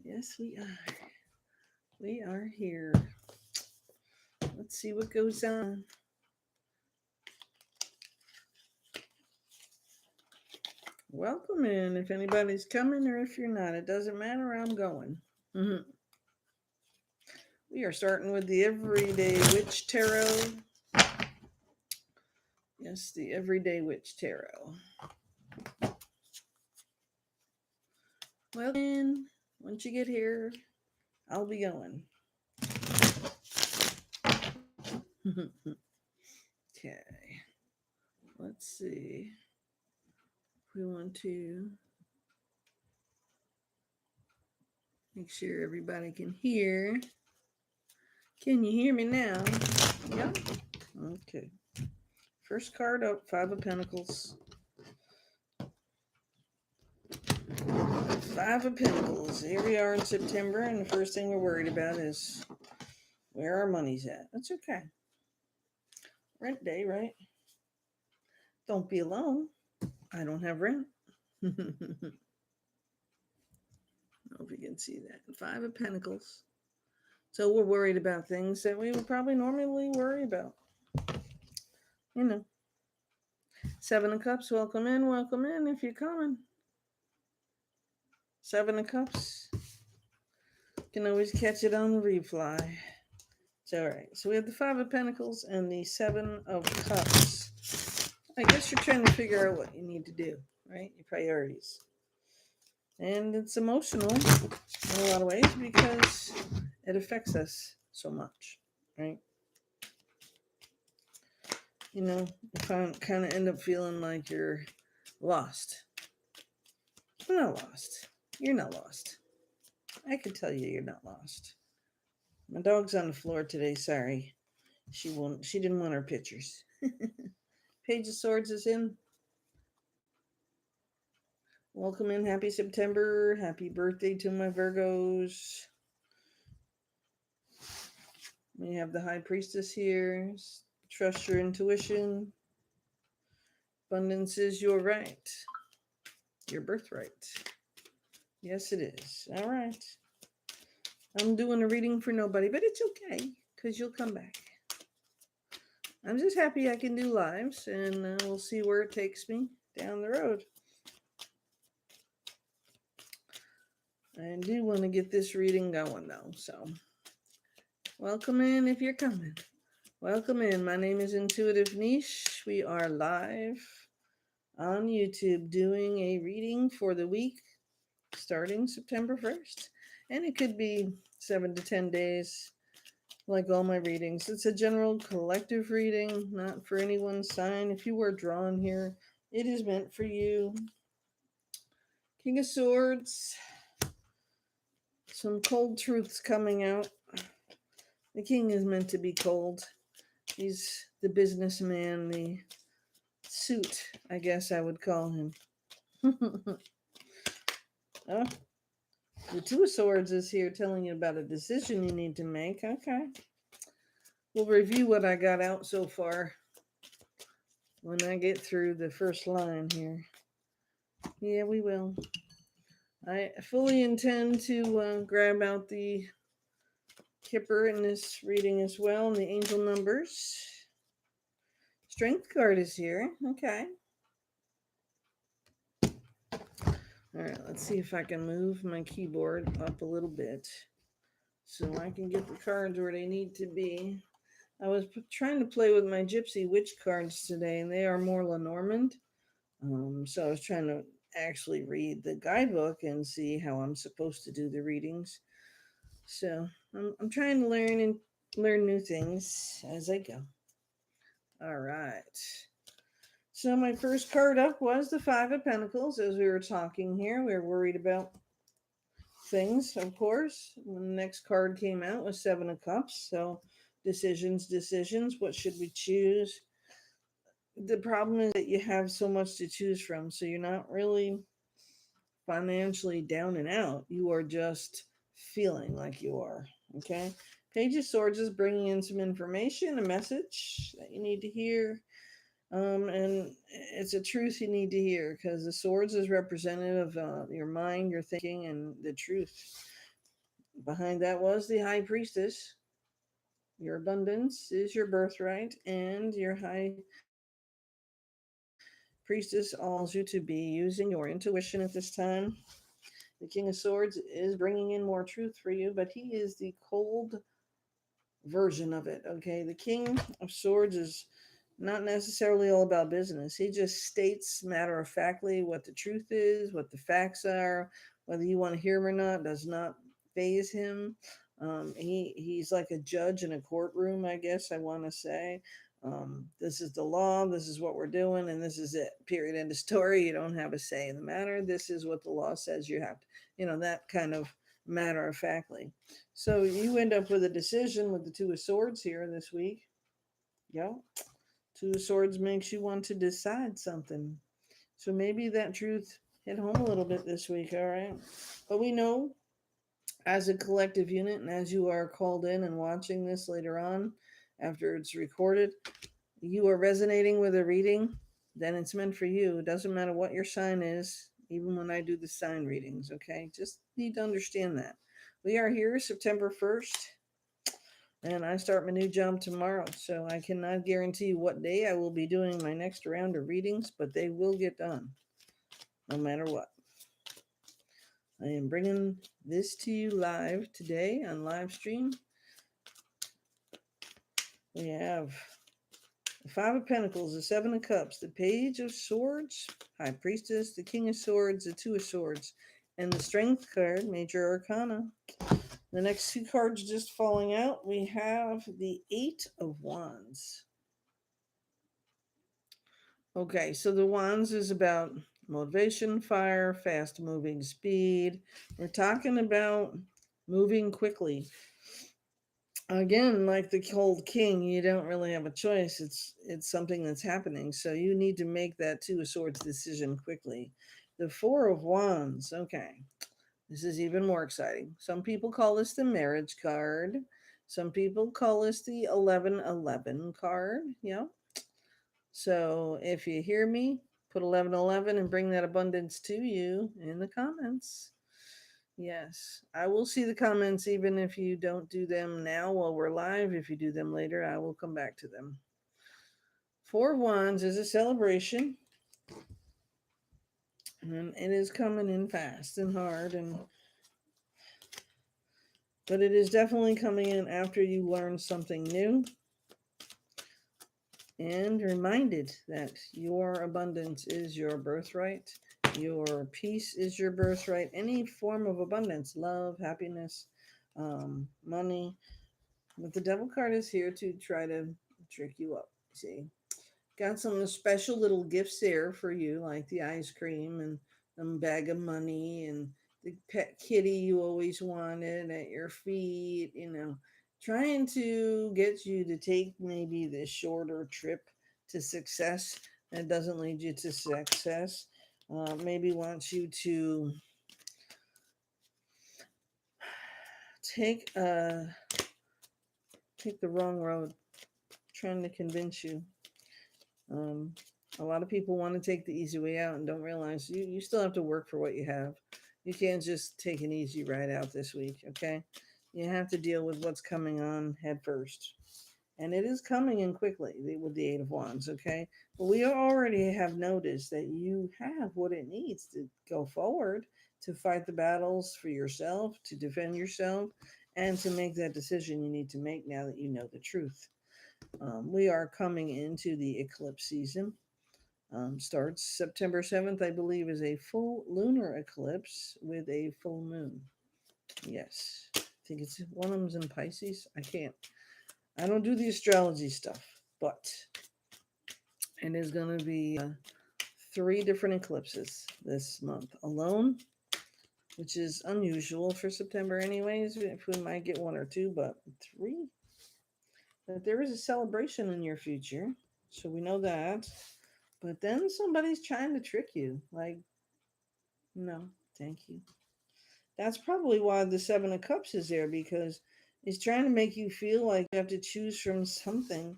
Yes, we are. We are here. Let's see what goes on. Welcome in if anybody's coming or if you're not. It doesn't matter. I'm going. Mhm. We are starting with the Everyday Witch Tarot. Yes, the Everyday Witch Tarot. Well, then, once you get here, I'll be going. Okay. Let's see. We want to make sure everybody can hear. Can you hear me now? Yeah. Okay. First card up, Five of Pentacles. Five of Pentacles. Here we are in September, and the first thing we're worried about is where our money's at. That's okay. Rent day, right? Don't be alone. I don't have rent. I hope you can see that. Five of Pentacles. So we're worried about things that we would probably normally worry about. You know. Seven of Cups. Welcome in if you're coming. Seven of Cups. Can always catch it on the replay. It's all right. So we have the Five of Pentacles and the Seven of Cups. I guess you're trying to figure out what you need to do, right? Your priorities. And it's emotional in a lot of ways because it affects us so much, right? You know, if I kind of end up feeling like you're lost. I'm not lost. You're not lost. I can tell you you're not lost. My dog's on the floor today, sorry. She didn't want her pictures. Page of Swords is in. Welcome in. Happy September. Happy birthday to my Virgos. We have the High Priestess here. Trust your intuition. Abundance is your right. Your birthright. Yes, it is. All right. I'm doing a reading for nobody, but it's okay because you'll come back. I'm just happy I can do lives, and we'll see where it takes me down the road. I do want to get this reading going, though, so welcome in if you're coming. Welcome in. My name is Intuitive Niche. We are live on YouTube doing a reading for the week starting September 1st. And it could be 7 to 10 days, like all my readings. It's a general collective reading, not for any one sign. If you were drawn here, it is meant for you. King of Swords. Some cold truths coming out. The king is meant to be cold. He's the businessman, the suit, I guess I would call him. Oh, the Two of Swords is here telling you about a decision you need to make. Okay. We'll review what I got out so far when I get through the first line here. Yeah, we will. I fully intend to grab out the Kipper in this reading as well, and the angel numbers. Strength card is here. Okay. All right, let's see if I can move my keyboard up a little bit so I can get the cards where they need to be. I was trying to play with my Gypsy Witch cards today, and they are more Lenormand. So I was trying to actually read the guidebook and see how I'm supposed to do the readings. So I'm trying to learn new things as I go. All right. So my first card up was the Five of Pentacles. As we were talking here, we were worried about things, of course. When the next card came out was Seven of Cups. So decisions. What should we choose? The problem is that you have so much to choose from. So you're not really financially down and out. You are just feeling like you are. Okay. Page of Swords is bringing in some information, a message that you need to hear. And it's a truth you need to hear because the swords is representative of your mind, your thinking, and the truth. Behind that was the high priestess. Your abundance is your birthright, and your high priestess calls you to be using your intuition at this time. The King of Swords is bringing in more truth for you, but he is the cold version of it. Okay, the King of Swords is not necessarily all about business. He just states matter of factly what the truth is, what the facts are, whether you want to hear them or not does not phase him. He's like a judge in a courtroom, I guess I want to say. This is the law. This is what we're doing, and this is it. Period. End of story. You don't have a say in the matter. This is what the law says you have to. That kind of matter of factly. So you end up with a decision with the Two of Swords here this week. Yeah, Two of Swords makes you want to decide something. So maybe that truth hit home a little bit this week, all right? But we know as a collective unit, and as you are called in and watching this later on after it's recorded, you are resonating with a reading, then it's meant for you. It doesn't matter what your sign is, even when I do the sign readings, okay? Just need to understand that. We are here September 1st, and I start my new job tomorrow. So I cannot guarantee what day I will be doing my next round of readings, but they will get done no matter what. I am bringing this to you live today on live stream. We have the Five of Pentacles, the Seven of Cups, the Page of Swords, High Priestess, the King of Swords, the Two of Swords, and the Strength card, Major Arcana. The next two cards just falling out, we have the Eight of Wands. Okay, so the Wands is about motivation, fire, fast moving speed. We're talking about moving quickly. Again, like the cold king, you don't really have a choice. It's something that's happening. So you need to make that Two of Swords decision quickly. The Four of Wands, okay. This is even more exciting. Some people call this the marriage card. Some people call this the 1111 card. Yeah. So if you hear me, put 1111 and bring that abundance to you in the comments. Yes, I will see the comments even if you don't do them now while we're live. If you do them later, I will come back to them. Four of Wands is a celebration, and it is coming in fast and hard, but it is definitely coming in after you learn something new and reminded that your abundance is your birthright. Your peace is your birthright. Any form of abundance, love, happiness, money. But the devil card is here to try to trick you up. See, got some special little gifts there for you, like the ice cream and a bag of money and the pet kitty you always wanted at your feet, trying to get you to take maybe the shorter trip to success that doesn't lead you to success. Maybe wants you to take take the wrong road, trying to convince you. Um, a lot of people want to take the easy way out and don't realize you still have to work for what you have. You can't just take an easy ride out this week, okay? You have to deal with what's coming on head first. And it is coming in quickly with the Eight of Wands, okay? But we already have noticed that you have what it needs to go forward, to fight the battles for yourself, to defend yourself, and to make that decision you need to make now that you know the truth. We are coming into the eclipse season. Starts September 7th, I believe, is a full lunar eclipse with a full moon. Yes. I think it's one of them's in Pisces. I don't do the astrology stuff, but it is going to be three different eclipses this month alone, which is unusual for September, anyways. If we might get one or two, but three. But there is a celebration in your future, so we know that. But then somebody's trying to trick you. Like, no, thank you. That's probably why the Seven of Cups is there, because it's trying to make you feel like you have to choose from something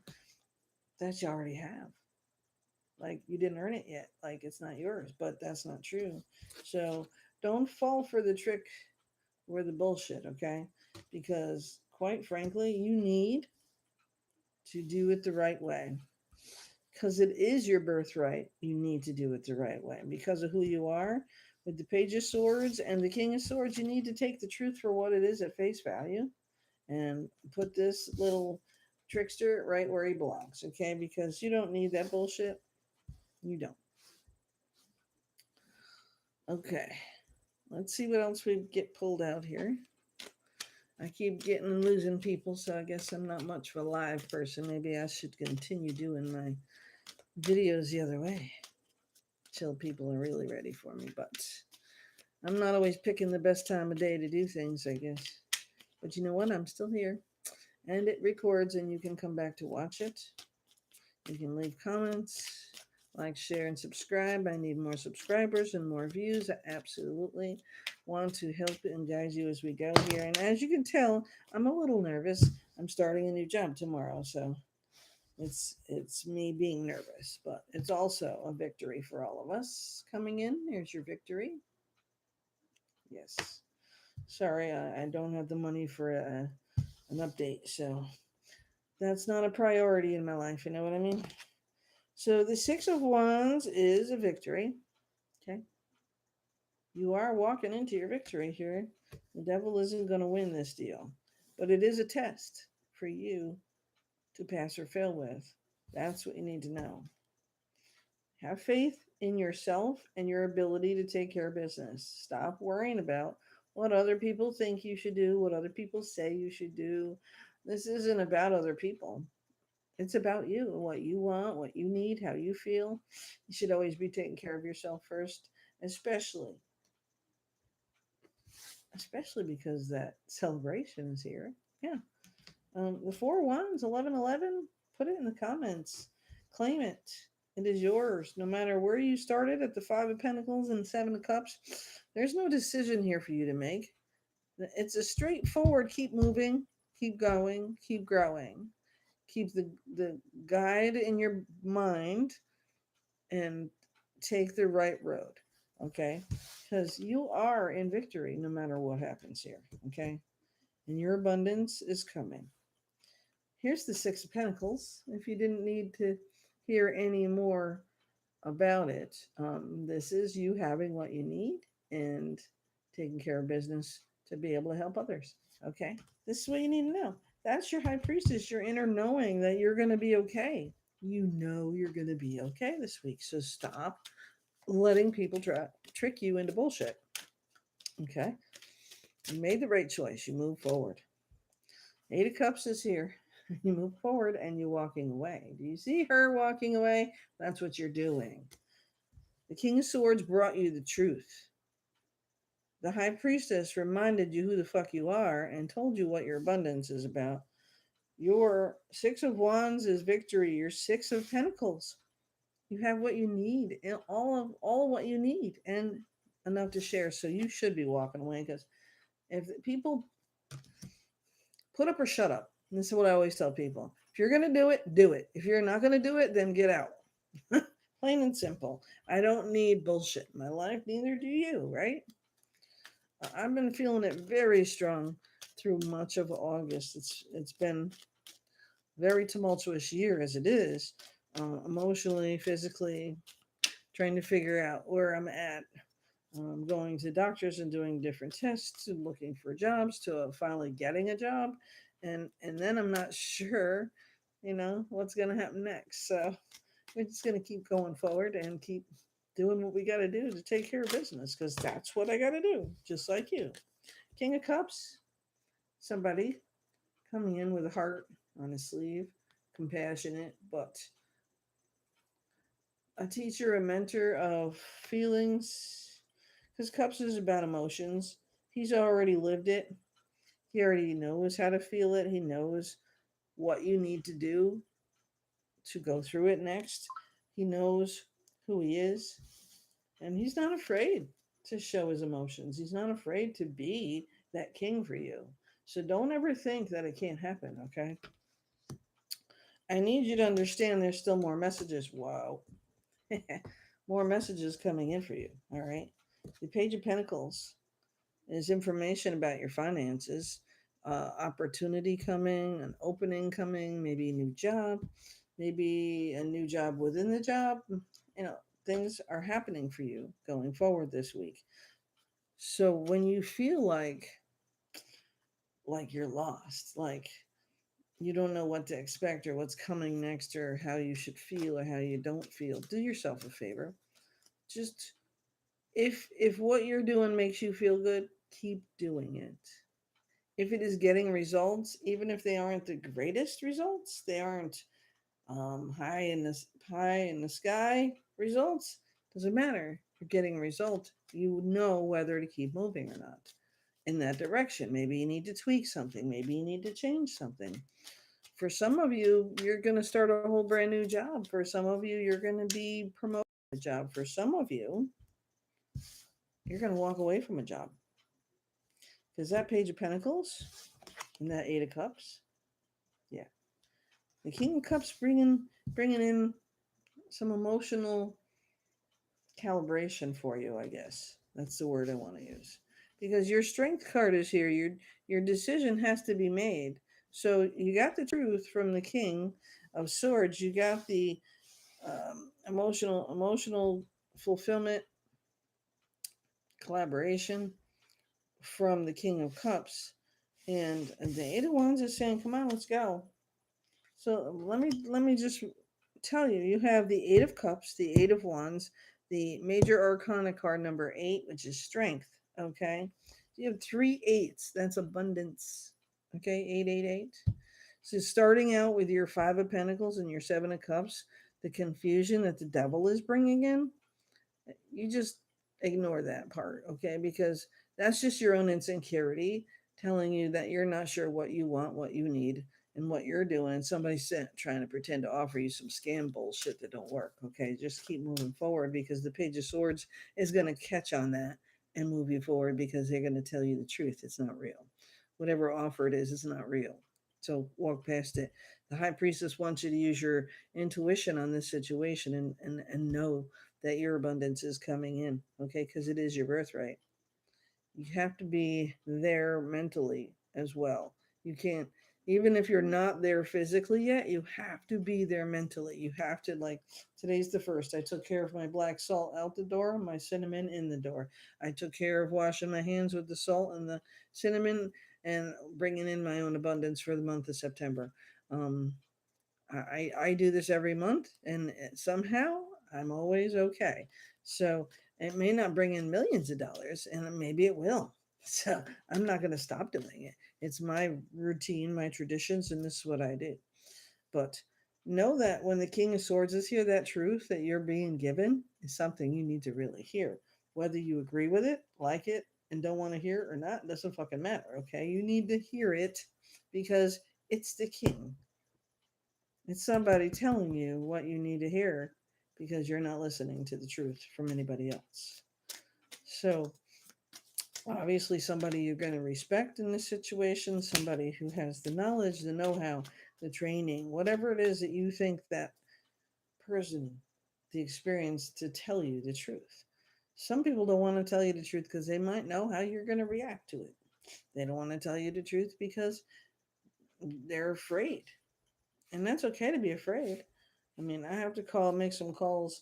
that you already have. like you didn't earn it yet, like it's not yours, but that's not true. So don't fall for the trick or the bullshit, okay? Because quite frankly, you need to do it the right way. Because it is your birthright, you need to do it the right way. Because of who you are, with the Page of Swords and the King of Swords, you need to take the truth for what it is at face value and put this little trickster right where he belongs, okay? Because you don't need that bullshit. You don't. Okay, let's see what else we get pulled out here. I keep getting and losing people, so I guess I'm not much of a live person. Maybe I should continue doing my videos the other way till people are really ready for me. But I'm not always picking the best time of day to do things, I guess. But you know what? I'm still here. And it records, and you can come back to watch it. You can leave comments, like, share, and subscribe. I need more subscribers and more views. I absolutely want to help and guide you as we go here. And as you can tell, I'm a little nervous. I'm starting a new job tomorrow, so it's me being nervous, but it's also a victory for all of us. Coming in, here's your victory. Yes. Sorry, I don't have the money for an update, so that's not a priority in my life. You know what I mean? So the Six of Wands is a victory. Okay. You are walking into your victory here. The devil isn't going to win this deal, but it is a test for you to pass or fail with. That's what you need to know. Have faith in yourself and your ability to take care of business. Stop worrying about what other people think you should do, what other people say you should do. This isn't about other people. It's about you, what you want, what you need, how you feel. You should always be taking care of yourself first, especially especially because that celebration is here. Yeah. The four wands, 1111. Put it in the comments. Claim it. It is yours. No matter where you started at the Five of Pentacles and Seven of Cups, there's no decision here for you to make. It's a straightforward keep moving, keep going, keep growing. Keep the guide in your mind and take the right road. Okay? Because you are in victory no matter what happens here. Okay? And your abundance is coming. Here's the Six of Pentacles. If you didn't need to hear any more about it, this is you having what you need and taking care of business to be able to help others. Okay? This is what you need to know. That's your high priestess, your inner knowing that you're going to be okay. You know you're going to be okay this week. So stop letting people trick you into bullshit. Okay? You made the right choice. You move forward. Eight of Cups is here. You move forward and you're walking away. Do you see her walking away? That's what you're doing. The King of Swords brought you the truth. The High Priestess reminded you who the fuck you are and told you what your abundance is about. Your Six of Wands is victory. Your Six of Pentacles. You have what you need, and all of what you need, and enough to share. So you should be walking away because if people put up or shut up. And this is what I always tell people. If you're going to do it, do it. If you're not going to do it, then get out. Plain and simple. I don't need bullshit in my life. Neither do you, right? I've been feeling it very strong through much of August. It's been very tumultuous year as it is, emotionally, physically, trying to figure out where I'm at. Going to doctors and doing different tests and looking for jobs to finally getting a job, and then I'm not sure, what's going to happen next. So we're just going to keep going forward and keep doing what we got to do to take care of business because that's what I got to do, just like you. King of Cups, somebody coming in with a heart on his sleeve, compassionate, but a teacher, a mentor of feelings, because Cups is about emotions. He's already lived it. He already knows how to feel it. He knows what you need to do to go through it next. He knows who he is. And he's not afraid to show his emotions. He's not afraid to be that king for you. So don't ever think that it can't happen, okay? I need you to understand there's still more messages. Wow. More messages coming in for you. All right. The Page of Pentacles is information about your finances, opportunity coming, an opening coming, maybe a new job, maybe a new job within the job. You know, things are happening for you going forward this week. So when you feel like you're lost, like you don't know what to expect or what's coming next or how you should feel or how you don't feel, do yourself a favor. Just if what you're doing makes you feel good, keep doing it. If it is getting results, even if they aren't the greatest results, they aren't high in the sky results, doesn't matter. You're getting a result. You know whether to keep moving or not in that direction. Maybe you need to tweak something. Maybe you need to change something. For some of you, you're going to start a whole brand new job. For some of you, you're going to be promoted a job. For some of you, you're going to walk away from a job. Because that Page of Pentacles and that Eight of Cups, yeah. The King of Cups bringing in some emotional calibration for you, I guess. That's the word I want to use. Because your strength card is here. Your decision has to be made. So you got the truth from the King of Swords. You got the emotional fulfillment collaboration from the King of Cups. And the Eight of Wands is saying, come on, let's go. So let me just tell you, you have the Eight of Cups, the Eight of Wands, the major arcana card number 8, which is strength. Okay. So you have three eights. That's abundance. Okay, 888. So starting out with your Five of Pentacles and your Seven of Cups, the confusion that the devil is bringing in, you just ignore that part, okay? Because that's just your own insecurity telling you that you're not sure what you want, what you need, and what you're doing. And somebody's trying to pretend to offer you some scam bullshit that don't work, okay? Just keep moving forward because the Page of Swords is going to catch on that and move you forward because they're going to tell you the truth. It's not real. Whatever offer it is, it's not real. So walk past it. The High Priestess wants you to use your intuition on this situation and know that your abundance is coming in, okay? Because it is your birthright. You have to be there mentally as well. You can't, even if you're not there physically yet, you have to be there mentally. You have to, like, today's the first. I took care of my black salt out the door, my cinnamon in the door. I took care of washing my hands with the salt and the cinnamon and bringing in my own abundance for the month of September. Um, I do this every month, and somehow I'm always okay. So it may not bring in millions of dollars, and maybe it will. So I'm not going to stop doing it. It's my routine, my traditions, and this is what I do. But know that when the King of Swords is here, that truth that you're being given is something you need to really hear. Whether you agree with it, like it, and don't want to hear it or not, doesn't fucking matter, okay? You need to hear it because it's the King. It's somebody telling you what you need to hear because you're not listening to the truth from anybody else. So, obviously, somebody you're going to respect in this situation, somebody who has the knowledge, the know how, the training, whatever it is that you think that person, the experience to tell you the truth. Some people don't want to tell you the truth because they might know how you're going to react to it. They don't want to tell you the truth because they're afraid. And that's okay to be afraid. I mean, I have to make some calls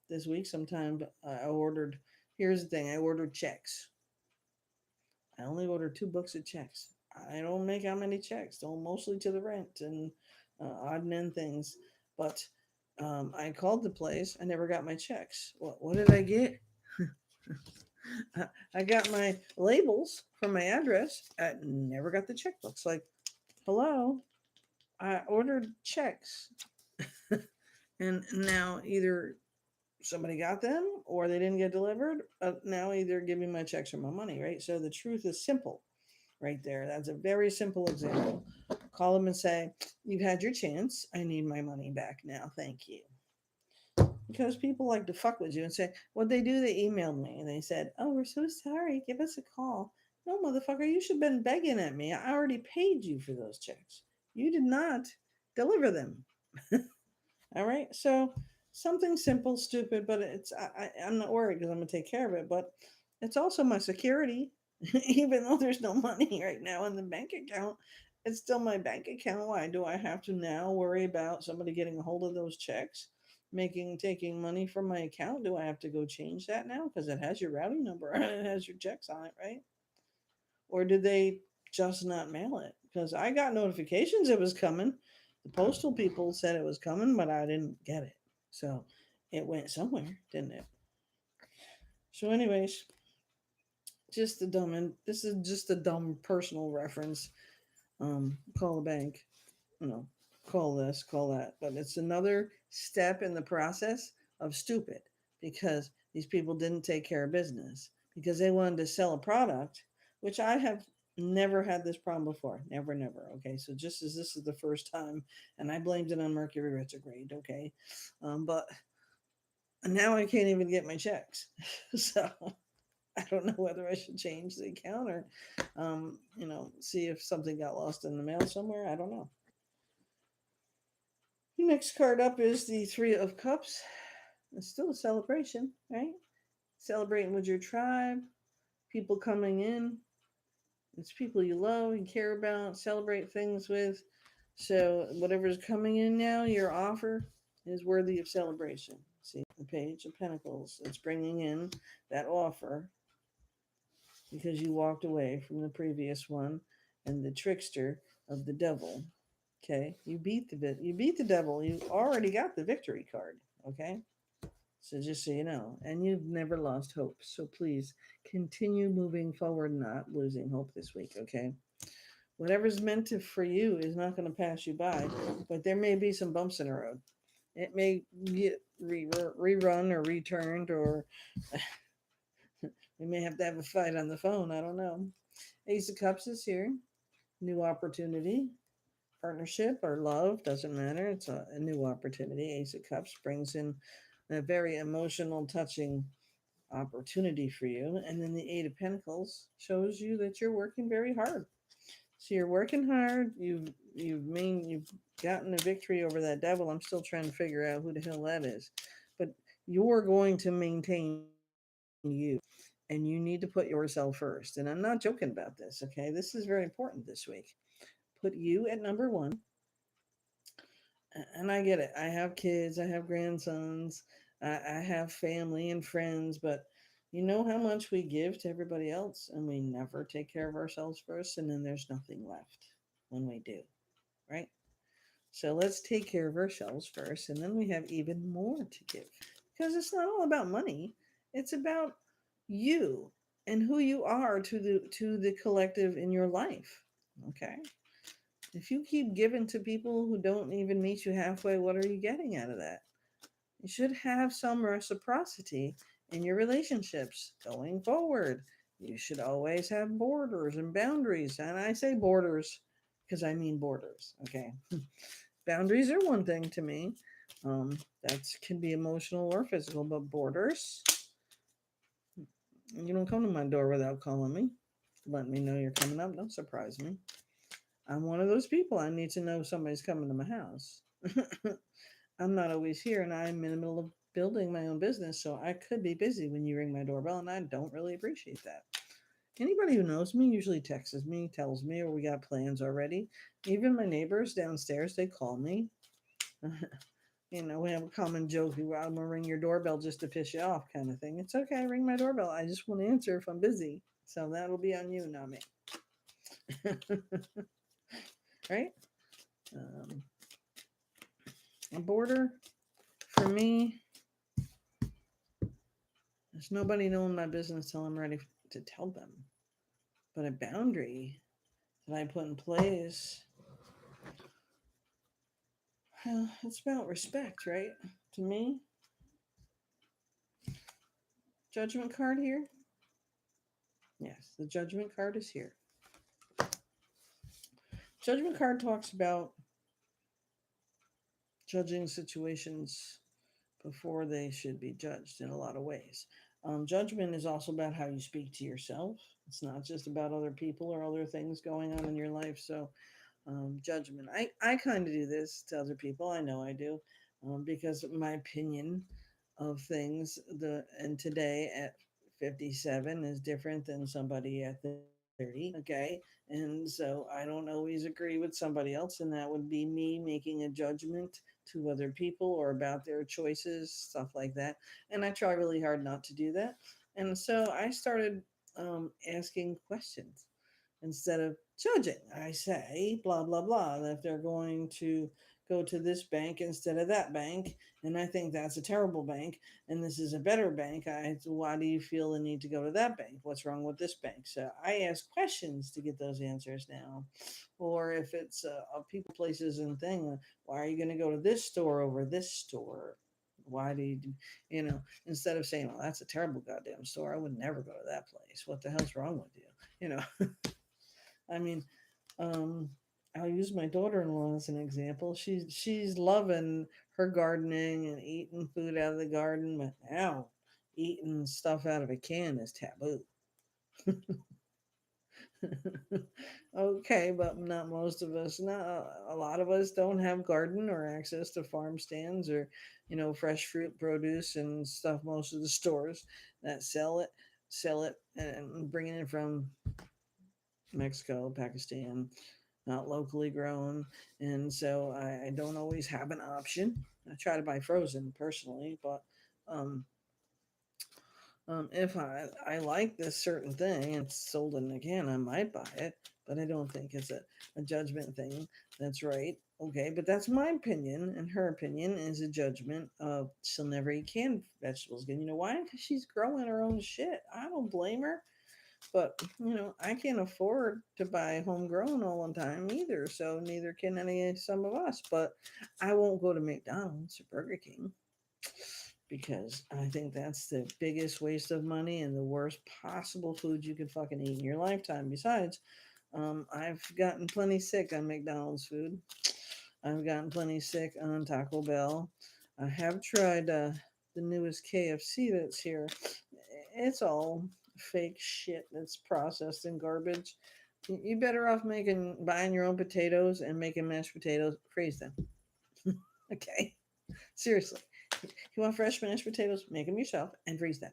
this week sometime. But I ordered, here's the thing, I ordered checks. I only ordered 2 books of checks. I don't make how many checks, though mostly to the rent and odd and end things. But I called the place. I never got my checks. What did I get? I got my labels for my address. I never got the checkbooks. Like, hello, I ordered checks. And now either somebody got them or they didn't get delivered. Now either give me my checks or my money, right? So the truth is simple right there. That's a very simple example. Call them and say, you've had your chance. I need my money back now. Thank you. Because people like to fuck with you and say, what they do, they emailed me and they said, oh, we're so sorry. Give us a call. No, motherfucker, you should have been begging at me. I already paid you for those checks. You did not deliver them. All right. So something simple, stupid, but I'm not worried because I'm gonna take care of it. But it's also my security, even though there's no money right now in the bank account. It's still my bank account. Why do I have to now worry about somebody getting a hold of those checks, taking money from my account? Do I have to go change that now because it has your routing number and it has your checks on it, right? Or did they just not mail it? Because I got notifications it was coming. The postal people said it was coming, but I didn't get it. So it went somewhere, didn't it? So, anyways, just a dumb, and this is just a dumb personal reference. Call the bank, you know, call this, call that. But it's another step in the process of stupid because these people didn't take care of business because they wanted to sell a product, which I have never had this problem before. Never, never. Okay. So just as this is the first time, and I blamed it on Mercury retrograde. Okay. But now I can't even get my checks. So I don't know whether I should change the account or, see if something got lost in the mail somewhere. I don't know. Next card up is the Three of Cups. It's still a celebration, right? Celebrating with your tribe, people coming in. It's people you love and care about, celebrate things with. So, whatever's coming in now, your offer is worthy of celebration. See the Page of Pentacles. It's bringing in that offer because you walked away from the previous one and the trickster of the devil. Okay, you beat the devil. You already got the victory card. Okay, so just so you know, and you've never lost hope. So please continue moving forward, not losing hope this week. Okay, whatever's meant to for you is not going to pass you by, but there may be some bumps in the road. It may get rerun or returned, or we may have to have a fight on the phone. I don't know. Ace of Cups is here. New opportunity, partnership, or love, doesn't matter. It's a new opportunity. Ace of Cups brings in a very emotional, touching opportunity for you. And then the Eight of Pentacles shows you that you're working very hard. So you're working hard. You've gotten a victory over that devil. I'm still trying to figure out who the hell that is. But you're going to maintain you, and you need to put yourself first. And I'm not joking about this, okay? This is very important this week. Put you at number one. And I get it. I have kids, I have grandsons, I have family and friends, but you know how much we give to everybody else and we never take care of ourselves first, and then there's nothing left when we do, right? So let's take care of ourselves first, and then we have even more to give because it's not all about money, it's about you and who you are to the collective in your life. Okay, if you keep giving to people who don't even meet you halfway, what are you getting out of that? You should have some reciprocity in your relationships going forward. You should always have borders and boundaries. And I say borders because I mean borders, okay? Boundaries are one thing to me. That can be emotional or physical, but borders, you don't come to my door without calling me, letting me know you're coming up. Don't surprise me. I'm one of those people. I need to know somebody's coming to my house. I'm not always here, and I'm in the middle of building my own business, so I could be busy when you ring my doorbell, and I don't really appreciate that. Anybody who knows me usually texts me, tells me, or we got plans already. Even my neighbors downstairs, they call me. We have a common joke: I'm gonna ring your doorbell just to piss you off, kind of thing. It's okay, ring my doorbell. I just want to answer if I'm busy, so that'll be on you, not me. Right? Um, a border for me, there's nobody knowing my business till I'm ready to tell them. But a boundary that I put in place, well, it's about respect, right? To me, judgment card here. Yes, the judgment card is here. Judgment card talks about judging situations before they should be judged in a lot of ways. Judgment is also about how you speak to yourself. It's not just about other people or other things going on in your life. So, judgment. I kind of do this to other people. I know I do. because my opinion of things and today at 57 is different than somebody at 30. Okay, and so I don't always agree with somebody else, and that would be me making a judgment to other people or about their choices, stuff like that. And I try really hard not to do that. And so I started asking questions instead of judging. I say blah blah blah that if they're going to go to this bank instead of that bank, and I think that's a terrible bank, and this is a better bank. Why do you feel the need to go to that bank? What's wrong with this bank? So I ask questions to get those answers now. Or if it's people, places, and thing, why are you going to go to this store over this store? Why do you, instead of saying, "Well, that's a terrible goddamn store. I would never go to that place. What the hell's wrong with you?" You know, I mean, um, I'll use my daughter-in-law as an example. She's loving her gardening and eating food out of the garden, but now eating stuff out of a can is taboo. Okay, but not most of us. Not a lot of us don't have garden or access to farm stands or, fresh fruit, produce, and stuff. Most of the stores that sell it and bring it in from Mexico, Pakistan, not locally grown, and so I don't always have an option. I try to buy frozen personally, but um, if I like this certain thing and it's sold in a can, I might buy it, but I don't think it's a judgment thing. That's right. Okay, but that's my opinion, and her opinion is a judgment of she'll never eat canned vegetables again. You know why? Because she's growing her own shit. I don't blame her. But, I can't afford to buy homegrown all the time either. So neither can some of us. But I won't go to McDonald's or Burger King because I think that's the biggest waste of money and the worst possible food you could fucking eat in your lifetime. Besides, I've gotten plenty sick on McDonald's food. I've gotten plenty sick on Taco Bell. I have tried the newest KFC that's here. It's all fake shit that's processed in garbage. You better off buying your own potatoes and making mashed potatoes. Freeze them. Okay, seriously. You want fresh mashed potatoes? Make them yourself and freeze them.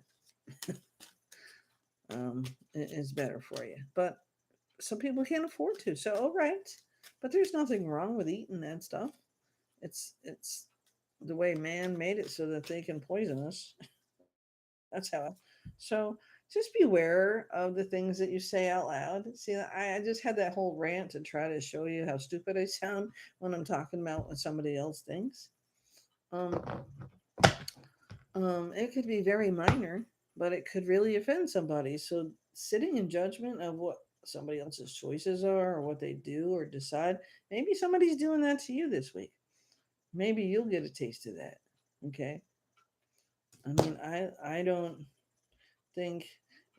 It's better for you. But some people can't afford to. So, all right. But there's nothing wrong with eating that stuff. It's the way man made it so that they can poison us. That's how. So just beware of the things that you say out loud. See, I just had that whole rant to try to show you how stupid I sound when I'm talking about what somebody else thinks. Um, it could be very minor, but it could really offend somebody. So sitting in judgment of what somebody else's choices are or what they do or decide, maybe somebody's doing that to you this week. Maybe you'll get a taste of that. Okay. I mean, I don't think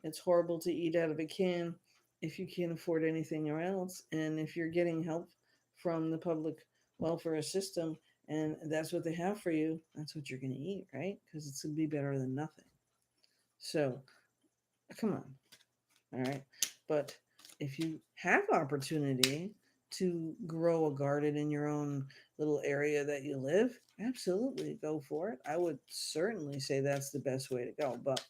it's horrible to eat out of a can if you can't afford anything else. And if you're getting help from the public welfare system and that's what they have for you, that's what you're going to eat, right? Because it's going to be better than nothing. So come on. All right. But if you have opportunity to grow a garden in your own little area that you live, absolutely go for it. I would certainly say that's the best way to go. But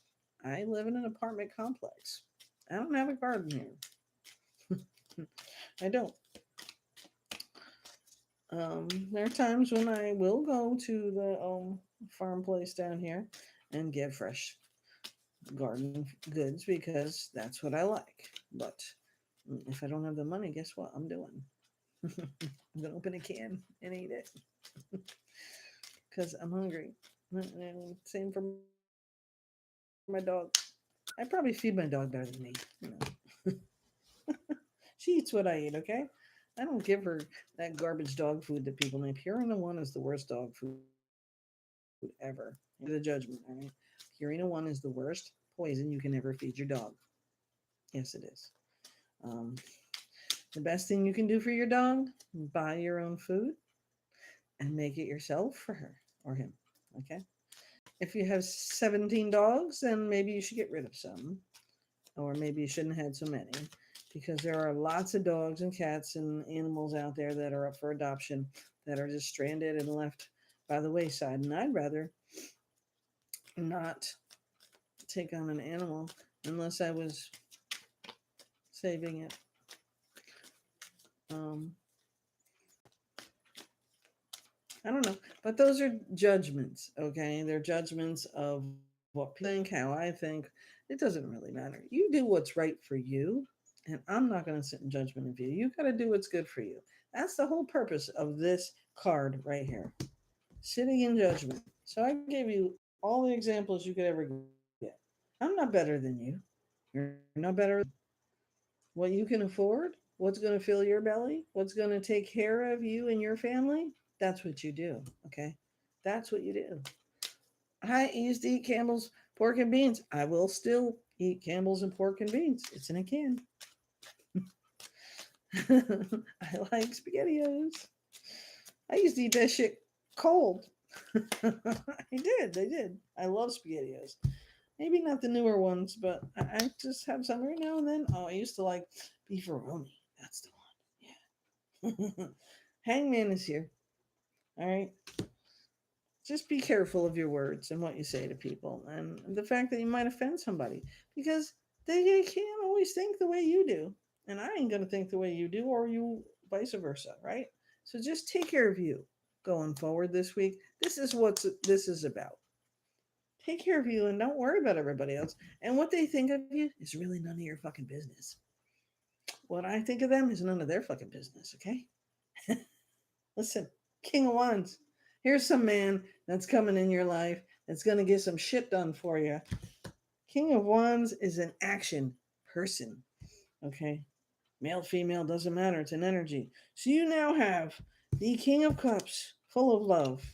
I live in an apartment complex. I don't have a garden here. I don't. There are times when I will go to the farm place down here and get fresh garden goods because that's what I like. But if I don't have the money, guess what I'm doing? I'm gonna open a can and eat it because I'm hungry. And same for my dog. I probably feed my dog better than me. She eats what I eat. Okay, I don't give her that garbage dog food that people name. Purina One is the worst dog food ever. Here's the judgment. All right, Purina One is the worst poison you can ever feed your dog. Yes, it is. Um, the best thing you can do for your dog: buy your own food and make it yourself for her or him. Okay. If you have 17 dogs, then maybe you should get rid of some, or maybe you shouldn't have had so many, because there are lots of dogs and cats and animals out there that are up for adoption that are just stranded and left by the wayside. And I'd rather not take on an animal unless I was saving it. Um, I don't know, but those are judgments, okay? They're judgments of what people think, how I think. It doesn't really matter. You do what's right for you, and I'm not going to sit in judgment of you. You got to do what's good for you. That's the whole purpose of this card right here, sitting in judgment. So I gave you all the examples you could ever get. I'm not better than you. You're not better than me. What you can afford, what's going to fill your belly, what's going to take care of you and your family, that's what you do. Okay. That's what you do. I used to eat Campbell's pork and beans. I will still eat Campbell's and pork and beans. It's in a can. I like SpaghettiOs. I used to eat that shit cold. I did. I did. I love SpaghettiOs. Maybe not the newer ones, but I just have some every now and then. Oh, I used to like beefaroni. That's the one. Yeah. Hangman is here. All right. Just be careful of your words and what you say to people, and the fact that you might offend somebody, because they can't always think the way you do, and I ain't gonna think the way you do, or you vice versa, right? So just take care of you going forward this week. This is what this is about. Take care of you and don't worry about everybody else. And what they think of you is really none of your fucking business. What I think of them is none of their fucking business, okay? Listen, King of Wands. Here's some man that's coming in your life that's going to get some shit done for you. King of Wands is an action person, okay? Male, female, doesn't matter. It's an energy. So you now have the King of Cups, full of love.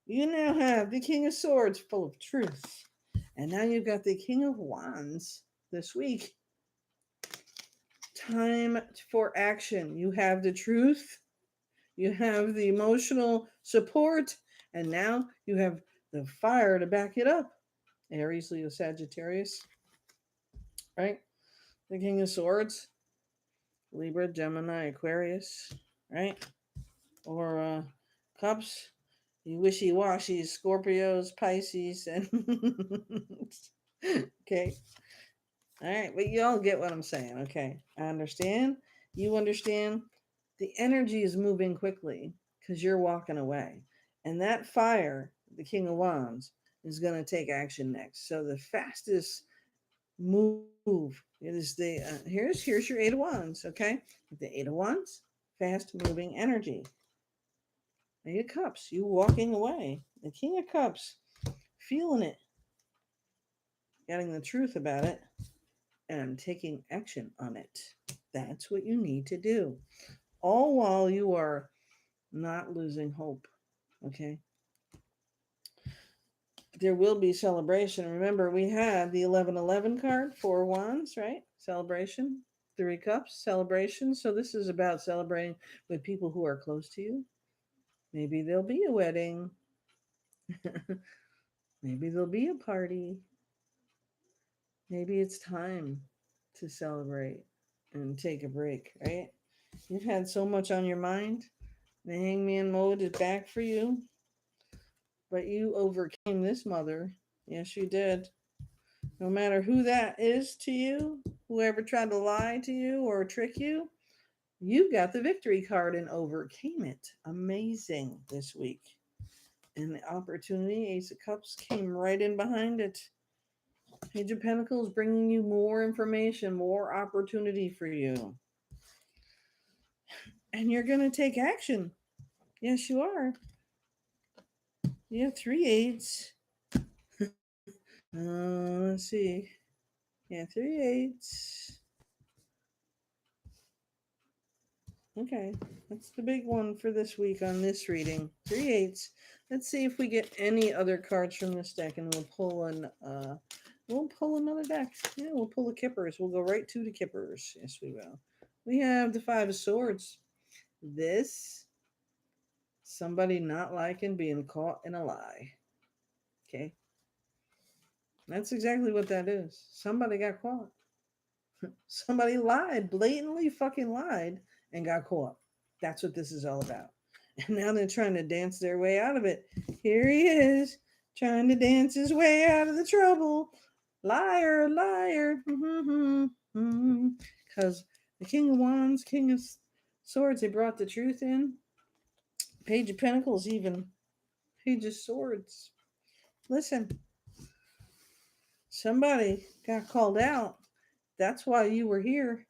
You now have the King of Swords, full of truth. And now you've got the King of Wands this week. Time for action. You have the truth, you have the emotional support, and now you have the fire to back it up. Aries, Leo, Sagittarius, right? The King of Swords, Libra, Gemini, Aquarius, right? Or Cups, you wishy washy, Scorpios, Pisces, and okay. All right, but you all get what I'm saying. Okay, I understand. You understand. The energy is moving quickly because you're walking away. And that fire, the King of Wands, is going to take action next. So the fastest move is here's your Eight of Wands, okay? The Eight of Wands, fast moving energy. Eight of Cups, you walking away. The King of Cups, feeling it, getting the truth about it, and taking action on it. That's what you need to do. All while you are not losing hope. Okay. There will be celebration. Remember, we had the 1111 card, Four Wands, right? Celebration. Three Cups, celebration. So this is about celebrating with people who are close to you. Maybe there'll be a wedding. Maybe there'll be a party. Maybe it's time to celebrate and take a break, right? You've had so much on your mind. The hangman mode is back for you. But you overcame this, mother. Yes, you did. No matter who that is to you, whoever tried to lie to you or trick you got the victory card and overcame it. Amazing this week. And the opportunity, Ace of Cups, came right in behind it. Page of Pentacles bringing you more information, more opportunity for you. And you're going to take action. Yes, you are. You have three eights. Let's see. Yeah, three eights. Okay, that's the big one for this week on this reading. Three eights. Let's see if we get any other cards from this deck, and we'll pull another deck. Yeah, we'll pull the Kippers. We'll go right to the Kippers. Yes, we will. We have the Five of Swords. This, somebody not liking being caught in a lie. Okay, that's exactly what that is. Somebody got caught. Somebody lied, blatantly fucking lied, and got caught. That's what this is all about. And now they're trying to dance their way out of it. Here he is, trying to dance his way out of the trouble. Liar, liar. Because the King of Wands, King of Swords, they brought the truth in. Page of Pentacles, even. Page of Swords. Listen, somebody got called out. That's why you were here.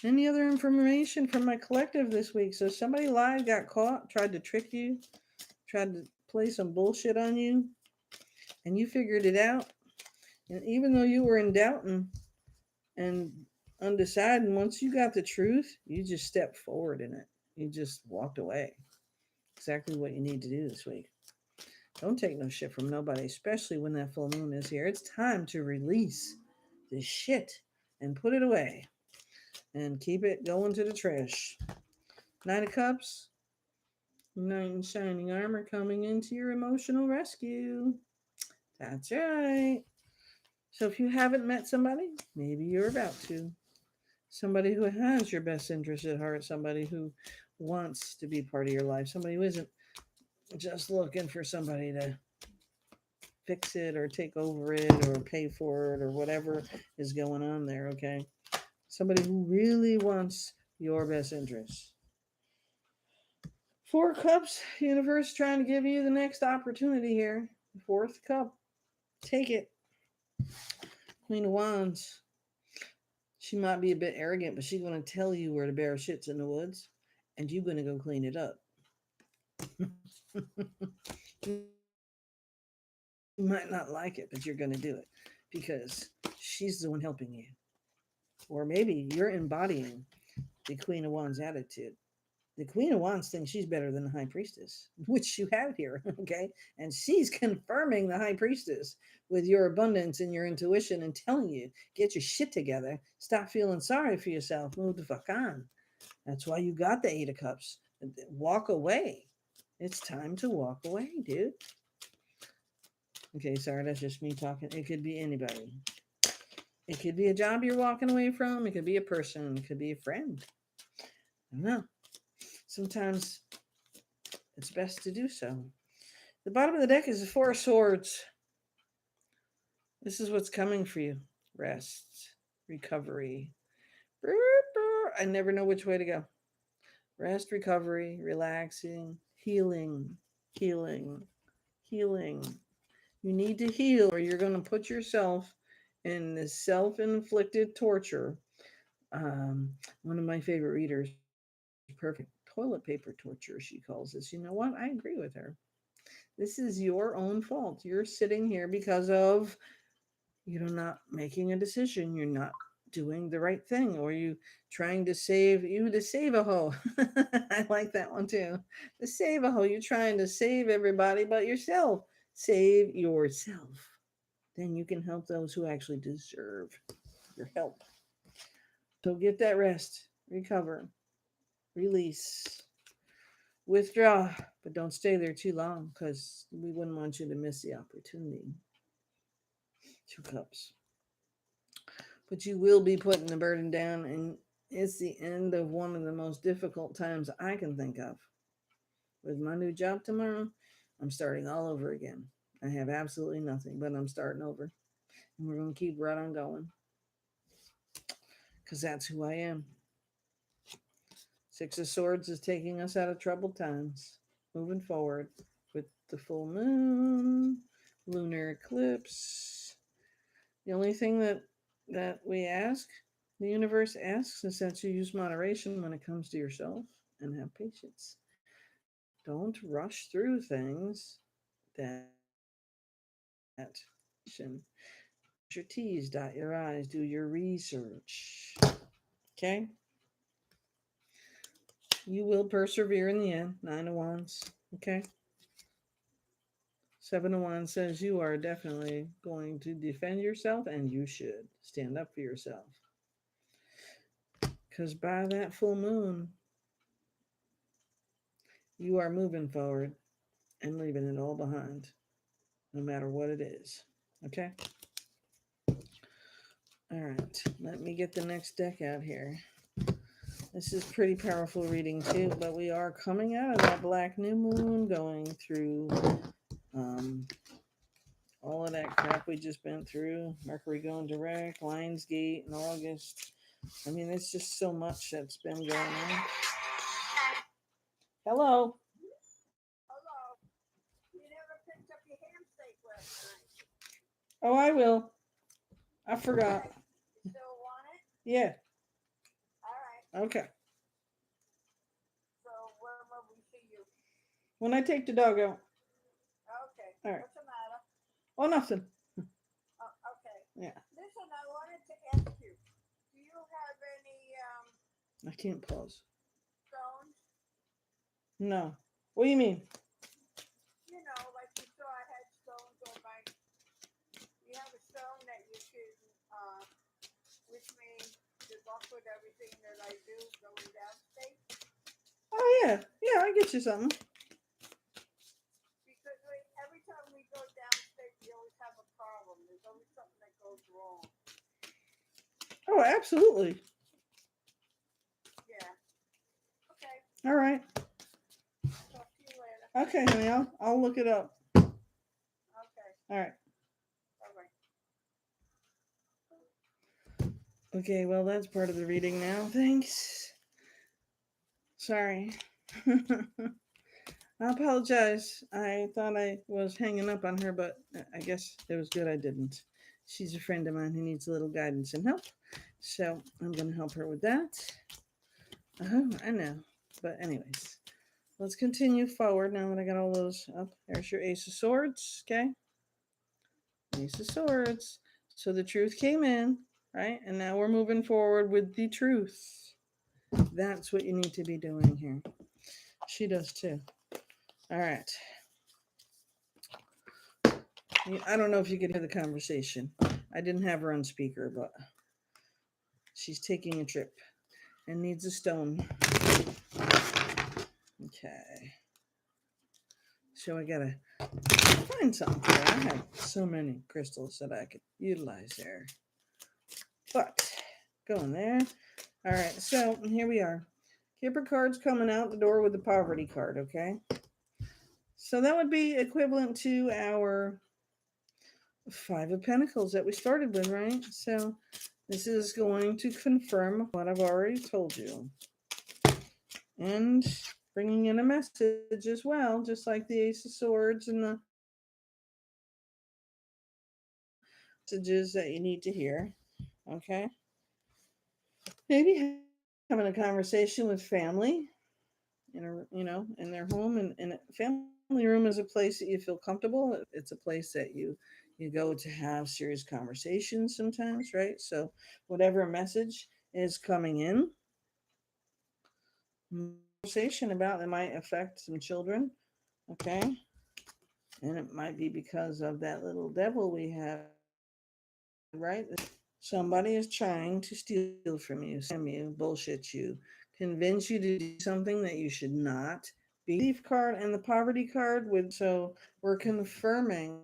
Any other information from my collective this week? So somebody lied, got caught, tried to trick you, tried to play some bullshit on you, and you figured it out. And even though you were in doubt and undecided, once you got the truth, you just stepped forward in it. You just walked away. Exactly what you need to do this week. Don't take no shit from nobody, especially when that full moon is here. It's time to release this shit and put it away and keep it going to the trash. Nine of Cups, Knight in Shining Armor coming into your emotional rescue. That's right. So if you haven't met somebody, maybe you're about to. Somebody who has your best interest at heart, somebody who wants to be part of your life, somebody who isn't just looking for somebody to fix it or take over it or pay for it or whatever is going on there, okay? Somebody who really wants your best interest. Four Cups, universe trying to give you the next opportunity here. Fourth cup, take it. Queen of Wands. She might be a bit arrogant, but she's going to tell you where the bear shits in the woods, and you're going to go clean it up. You might not like it, but you're going to do it because she's the one helping you. Or maybe you're embodying the Queen of Wands attitude. The Queen of Wands thinks she's better than the High Priestess, which you have here, okay? And she's confirming the High Priestess with your abundance and your intuition and telling you, get your shit together, stop feeling sorry for yourself, move the fuck on. That's why you got the Eight of Cups. Walk away. It's time to walk away, dude. Okay, sorry, that's just me talking. It could be anybody. It could be a job you're walking away from. It could be a person. It could be a friend. I don't know. Sometimes it's best to do so. The bottom of the deck is the Four of Swords. This is what's coming for you. Rest, recovery. I never know which way to go. Rest, recovery, relaxing, healing, healing, healing. You need to heal or you're going to put yourself in this self-inflicted torture. One of my favorite readers, perfect toilet paper torture, she calls this. You know what? I agree with her. This is your own fault. You're sitting here because of you're not making a decision. You're not doing the right thing, or you trying to save a hoe. I like that one too. To save a hoe. You're trying to save everybody but yourself. Save yourself. Then you can help those who actually deserve your help. So get that rest, recover, release, withdraw, but don't stay there too long because we wouldn't want you to miss the opportunity. Two cups. But you will be putting the burden down, and it's the end of one of the most difficult times I can think of. With my new job tomorrow, I'm starting all over again. I have absolutely nothing, but I'm starting over. And we're going to keep right on going because that's who I am. Six of Swords is taking us out of troubled times, moving forward with the full moon, lunar eclipse. The only thing that we ask, the universe asks, is that you use moderation when it comes to yourself and have patience. Don't rush through things that your T's, dot your I's, do your research. Okay? You will persevere in the end. Nine of Wands. Okay? Seven of Wands says you are definitely going to defend yourself, and you should stand up for yourself. Because by that full moon, you are moving forward and leaving it all behind, no matter what it is. Okay? All right. Let me get the next deck out here. This is pretty powerful reading too, but we are coming out of that black new moon, going through um, all of that crap we just been through. Mercury going direct, Lionsgate in August. I mean, it's just so much that's been going on. Hello. Hello. You never picked up your ham steak last night. Oh, I will. I forgot. Okay. You still want it? Yeah. All right. Okay. So when will we see you? When I take the dog out. Okay. All right. What's the matter? Oh, nothing. Okay. Yeah. Listen, I wanted to ask you. Do you have any I can't pause. stones? No. What do you mean? You know, like you saw I had stones on my. You have a stone that you can wish me good luck with everything that I do going downstate. Oh, yeah. Yeah, I get you something. Because every time we go downstate, we always have a problem. There's always something that goes wrong. Oh, absolutely. Yeah. Okay. All right. Talk to you later. Okay, honey. I'll look it up. Okay. All right. Bye bye. Okay, well, that's part of the reading now. Thanks. Sorry. I apologize. I thought I was hanging up on her, but I guess it was good I didn't. She's a friend of mine who needs a little guidance and help. So I'm going to help her with that. Oh, I know. But, anyways, let's continue forward now that I got all those up. There's your Ace of Swords. Okay. Ace of Swords. So the truth came in, right? And now we're moving forward with the truth. That's what you need to be doing here. She does too. All right. I don't know if you could hear the conversation. I didn't have her on speaker, but she's taking a trip and needs a stone. Okay. So I gotta find something for her. I have so many crystals that I could utilize there. But going there. All right, so here we are. Kipper card's coming out the door with the poverty card, okay? So that would be equivalent to our Five of Pentacles that we started with, right? So this is going to confirm what I've already told you. And bringing in a message as well, just like the Ace of Swords and the messages that you need to hear. Okay? Maybe having a conversation with family in their home, and a family room is a place that you feel comfortable. It's a place that you go to have serious conversations sometimes, right? So whatever message is coming in, conversation about that might affect some children, okay? And it might be because of that little devil we have, right? Somebody is trying to steal from you, scam you, bullshit you, convince you to do something that you should not be. Thief card and the poverty card would, so we're confirming